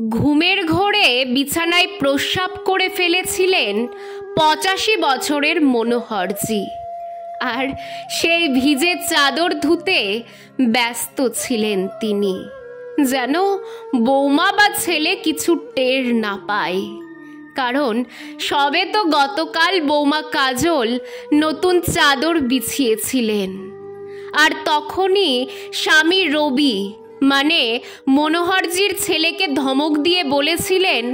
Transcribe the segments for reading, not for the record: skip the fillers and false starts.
ঘুমের ঘোরে বিছানায় প্রস্রাব করে ফেলেছিলেন 85 বছরের মনোহরজি। আর সেই ভিজে চাদর ধুতে ব্যস্ত ছিলেন তিনি, যেন বৌমা বা ছেলে কিছু টের না পায়। কারণ সবে তো গতকাল বৌমা কাজল নতুন চাদর বিছিয়েছিলেন, আর তখনই স্বামী রবি মানে মনোহরজির ছেলেকে ধমক দিয়ে বলেছিলেন,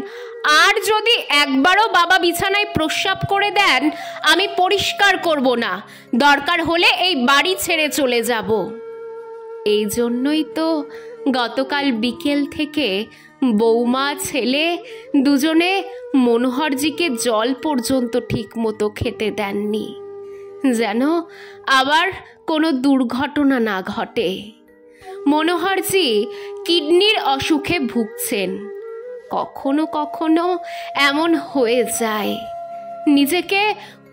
আর যদি একবারও বাবা বিছানায় প্রস্রাব করে দেন আমি পরিষ্কার করব না, দরকার হলে এই বাড়ি ছেড়ে চলে যাব। এই জন্যই তো গতকাল বিকেল থেকে বৌমা ছেলে দুজনে মনোহরজিকে জল পর্যন্ত ঠিক মতো খেতে দেননি, যেন আবার কোনো দুর্ঘটনা না ঘটে। মনোহরজি কিডনির অসুখে ভুগছেন। কখনো কখনো এমন হয়ে যায়, নিজেকে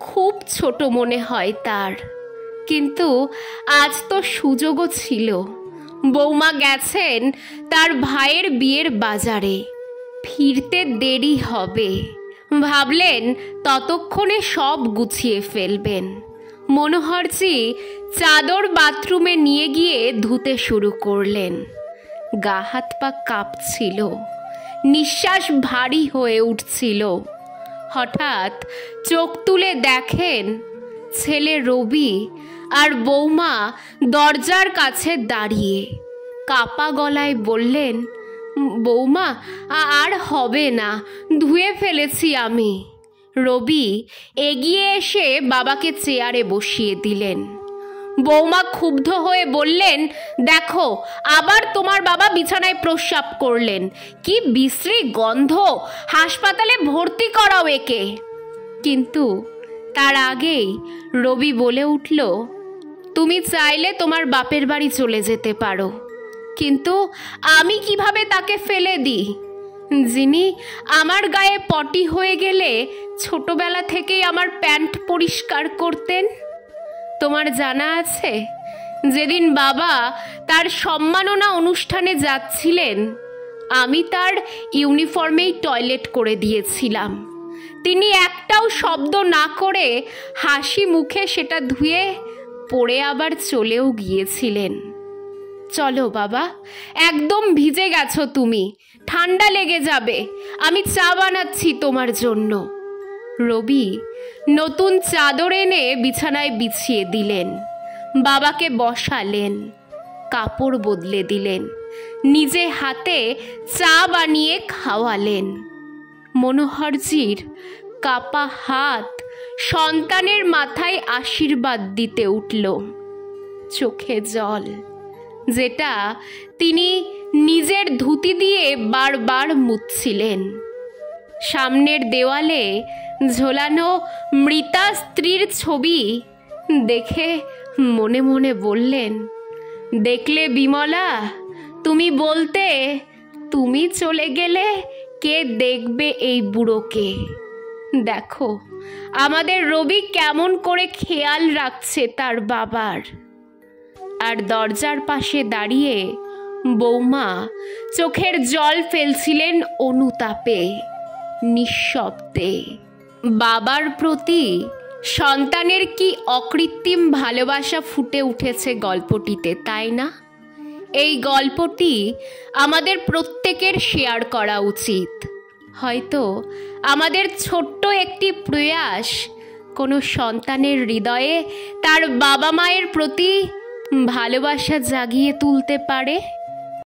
খুব ছোট মনে হয় তার। কিন্তু আজ তো সুযোগও ছিল। বৌমা গেছেন তার ভাইয়ের বিয়ের বাজারে, ফিরতে দেরি হবে। ভাবলেন ততক্ষণে সব গুছিয়ে ফেলবেন। মনোহরজি চাদর বাথরুমে নিয়ে গিয়ে ধুতে শুরু করলেন। গা হাত পা কাঁপছিল, নিঃশ্বাস ভারী হয়ে উঠছিল। হঠাৎ চোখ তুলে দেখেন ছেলে রবি আর বৌমা দরজার কাছে দাঁড়িয়ে। কাপা গলায় বললেন, বৌমা আর হবে না, ধুয়ে ফেলেছি আমি। রবি এগিয়ে এসে বাবাকে চেয়ারে বসিয়ে দিলেন। বৌমা ক্ষুব্ধ হয়ে বললেন, দেখো আবার তোমার বাবা বিছানায় প্রস্রাব করলেন, কি বিশ্রী গন্ধ, হাসপাতালে ভর্তি করাও একে। কিন্তু তার আগেই রবি বলে উঠল, তুমি চাইলে তোমার বাপের বাড়ি চলে যেতে পারো, কিন্তু আমি কিভাবে তাকে ফেলে দিই, যিনি আমার গায়ে পটি হয়ে গেলে ছোটবেলা থেকেই আমার প্যান্ট পরিষ্কার করতেন। তোমার জানা আছে, যেদিন বাবা তার সম্মাননা অনুষ্ঠানে যাচ্ছিলেন আমি তার ইউনিফর্মেই টয়লেট করে দিয়েছিলাম। তিনি একটাও শব্দ না করে হাসি মুখে সেটা ধুয়ে পরে আবার চলেও গিয়েছিলেন। চলো বাবা, একদম ভিজে গেছো তুমি, ঠান্ডা লেগে যাবে, আমি চা বানাচ্ছি তোমার জন্য। রবি নতুন চাদর এনে বিছানায় বিছিয়ে দিলেন, বাবাকে বসালেন, কাপড় বদলে দিলেন, নিজে হাতে চা বানিয়ে খাওয়ালেন। মনোহরজির কাপা হাত সন্তানের মাথায় আশীর্বাদ দিতে উঠল। চোখে জল, যেটা তিনি নিজের ধুতি দিয়ে বারবার মুছছিলেন। সামনের দেওয়ালে ঝোলানো মৃতা স্ত্রীর ছবি দেখে মনে মনে বললেন, দেখলে বিমলা, তুমি বলতে তুমি চলে গেলে কে দেখবে এই বুড়োকে। দেখো আমাদের রবি কেমন করে খেয়াল রাখছে তার বাবার। আর দরজার পাশে দাঁড়িয়ে বৌমা চোখের জল ফেলছিলেন অনুতাপে, নিঃশব্দে। বাবার প্রতি সন্তানের কি অকৃত্রিম ভালোবাসা ফুটে উঠেছে গল্পটিতে, তাই না? এই গল্পটি আমাদের প্রত্যেকের শেয়ার করা উচিত। হয়তো আমাদের ছোট্ট একটি প্রয়াস কোনো সন্তানের হৃদয়ে তার বাবা মায়ের প্রতি ভালোবাসা জাগিয়ে তুলতে পারে।